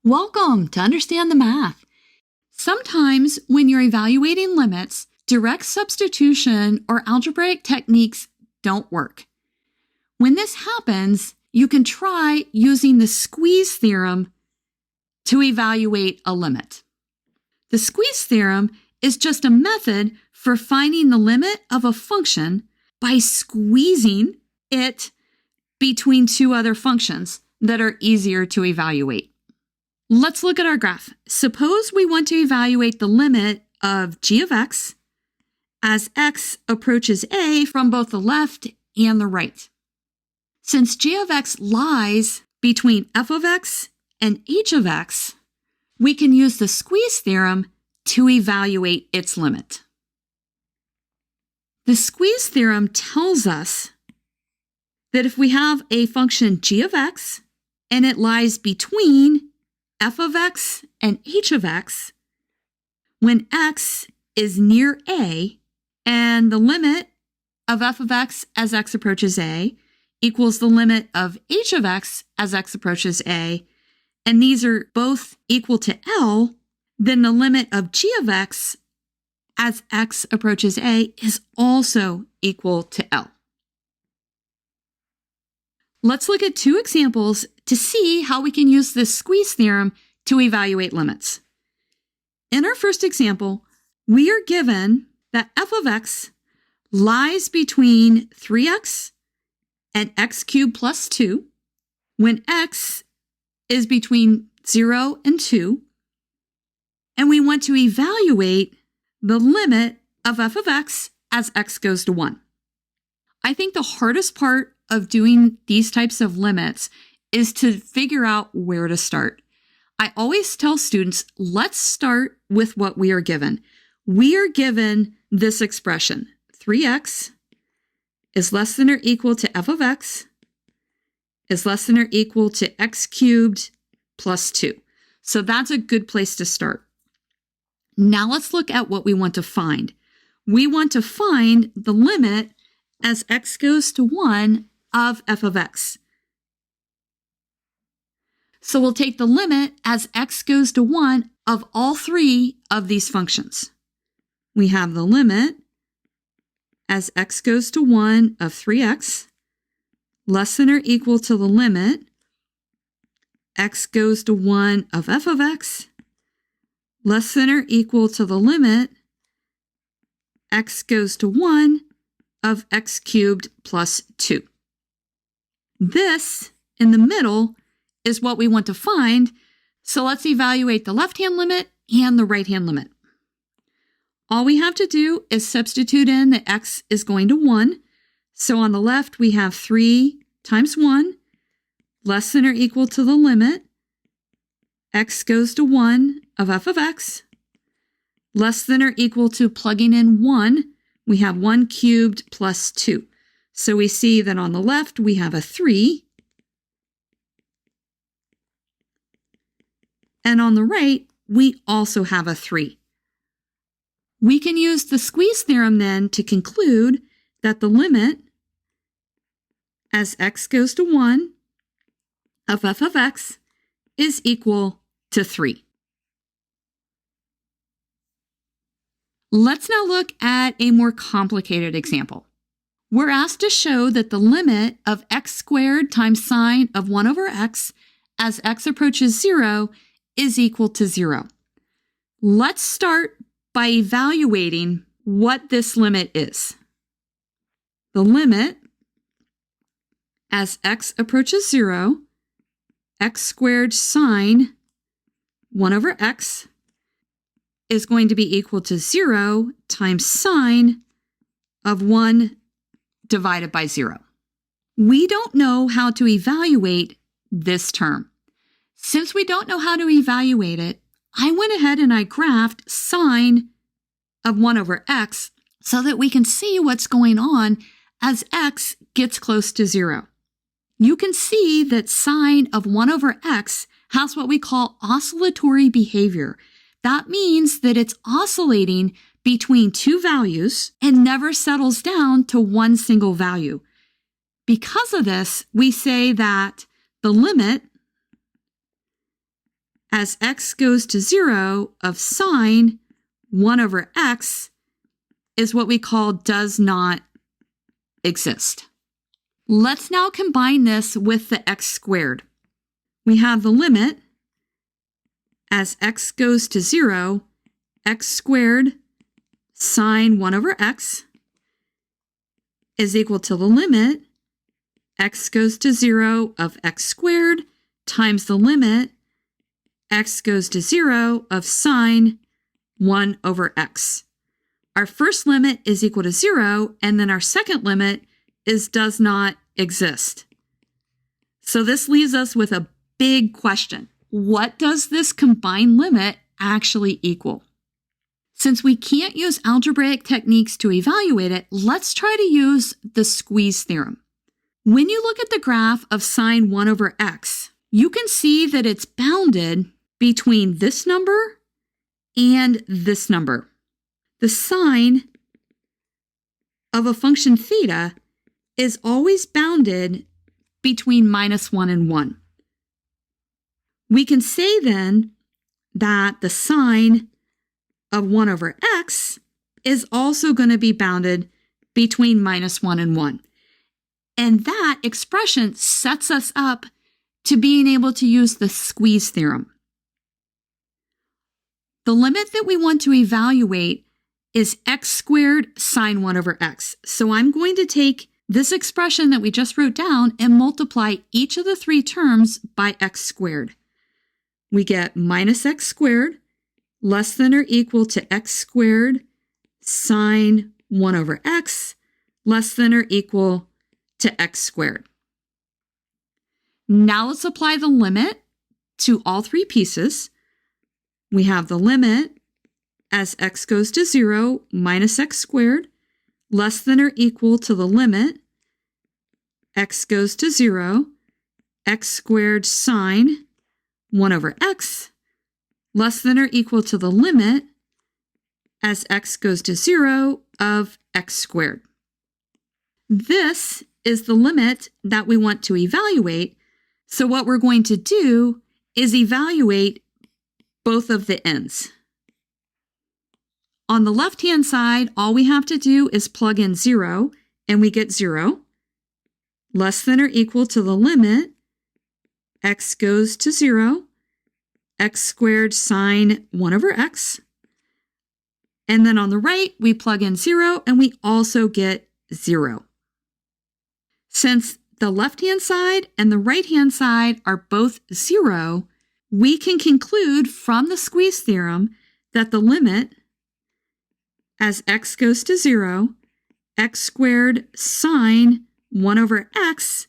Welcome to Understand the Math. Sometimes when you're evaluating limits, direct substitution or algebraic techniques don't work. When this happens, you can try using the squeeze theorem to evaluate a limit. The squeeze theorem is just a method for finding the limit of a function by squeezing it between two other functions that are easier to evaluate. Let's look at our graph. Suppose we want to evaluate the limit of g of x as x approaches a from both the left and the right. Since g of x lies between f of x and h of x, we can use the squeeze theorem to evaluate its limit. The squeeze theorem tells us that if we have a function g of x and it lies between f of x and h of x, when x is near a and the limit of f of x as x approaches a equals the limit of h of x as x approaches a, and these are both equal to L, then the limit of g of x as x approaches a is also equal to L. Let's look at two examples to see how we can use this squeeze theorem to evaluate limits. In our first example, we are given that f of x lies between 3x and x cubed plus 2 when x is between 0 and 2, and we want to evaluate the limit of f of x as x goes to 1. I think the hardest part of doing these types of limits is to figure out where to start. I always tell students, let's start with what we are given. We are given this expression, 3x is less than or equal to f of x is less than or equal to x cubed plus 2. So that's a good place to start. Now let's look at what we want to find. We want to find the limit as x goes to 1 of f of x. So we'll take the limit as x goes to 1 of all three of these functions. We have the limit as x goes to 1 of 3x less than or equal to the limit x goes to 1 of f of x less than or equal to the limit x goes to 1 of x cubed plus 2. This, in the middle, is what we want to find, so let's evaluate the left-hand limit and the right-hand limit. All we have to do is substitute in that x is going to 1, so on the left we have 3 times 1 less than or equal to the limit x goes to 1 of f of x less than or equal to plugging in 1, we have 1 cubed plus 2. So we see that on the left we have a 3, and on the right we also have a 3. We can use the squeeze theorem then to conclude that the limit as x goes to 1 of f of x is equal to 3. Let's now look at a more complicated example. We're asked to show that the limit of x squared times sine of 1 over x as x approaches 0 is equal to 0. Let's start by evaluating what this limit is. The limit as x approaches 0, x squared sine 1 over x is going to be equal to 0 times sine of 1 divided by 0. We don't know how to evaluate this term. Since we don't know how to evaluate it, I went ahead and I graphed sine of 1 over x so that we can see what's going on as x gets close to 0. You can see that sine of 1 over x has what we call oscillatory behavior. That means that it's oscillating between two values and never settles down to one single value. Because of this, we say that the limit as x goes to 0 of sine 1 over x is what we call does not exist. Let's now combine this with the x squared. We have the limit as x goes to 0, x squared sine 1 over x is equal to the limit x goes to 0 of x squared times the limit x goes to 0 of sine 1 over x. Our first limit is equal to 0, and then our second limit is does not exist. So this leaves us with a big question. What does this combined limit actually equal? Since we can't use algebraic techniques to evaluate it, let's try to use the squeeze theorem. When you look at the graph of sine 1 over x, you can see that it's bounded between this number and this number. The sine of a function theta is always bounded between -1 and 1. We can say then that the sine of 1 over x is also going to be bounded between -1 and 1. And that expression sets us up to being able to use the squeeze theorem. The limit that we want to evaluate is x squared sine 1 over x. So I'm going to take this expression that we just wrote down and multiply each of the three terms by x squared. We get minus x squared less than or equal to x squared sine 1 over x less than or equal to x squared. Now let's apply the limit to all three pieces. We have the limit as x goes to 0 minus x squared less than or equal to the limit x goes to 0 x squared sine 1 over x less than or equal to the limit as x goes to 0 of x squared. This is the limit that we want to evaluate. So what we're going to do is evaluate both of the ends. On the left-hand side, all we have to do is plug in 0, and we get 0, less than or equal to the limit x goes to 0, x squared sine 1 over x. And then on the right, we plug in 0, and we also get 0. Since the left-hand side and the right-hand side are both 0, we can conclude from the squeeze theorem that the limit as x goes to 0, x squared sine 1 over x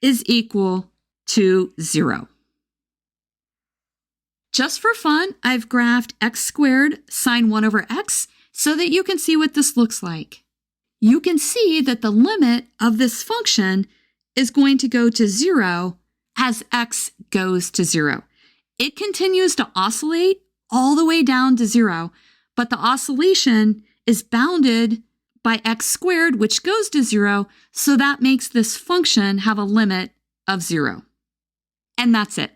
is equal to 0. Just for fun, I've graphed x squared sine 1 over x so that you can see what this looks like. You can see that the limit of this function is going to go to 0 as x goes to 0. It continues to oscillate all the way down to 0, but the oscillation is bounded by x squared, which goes to 0, so that makes this function have a limit of 0. And that's it.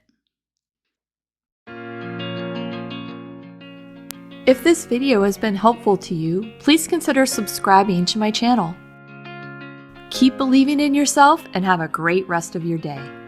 If this video has been helpful to you, please consider subscribing to my channel. Keep believing in yourself and have a great rest of your day.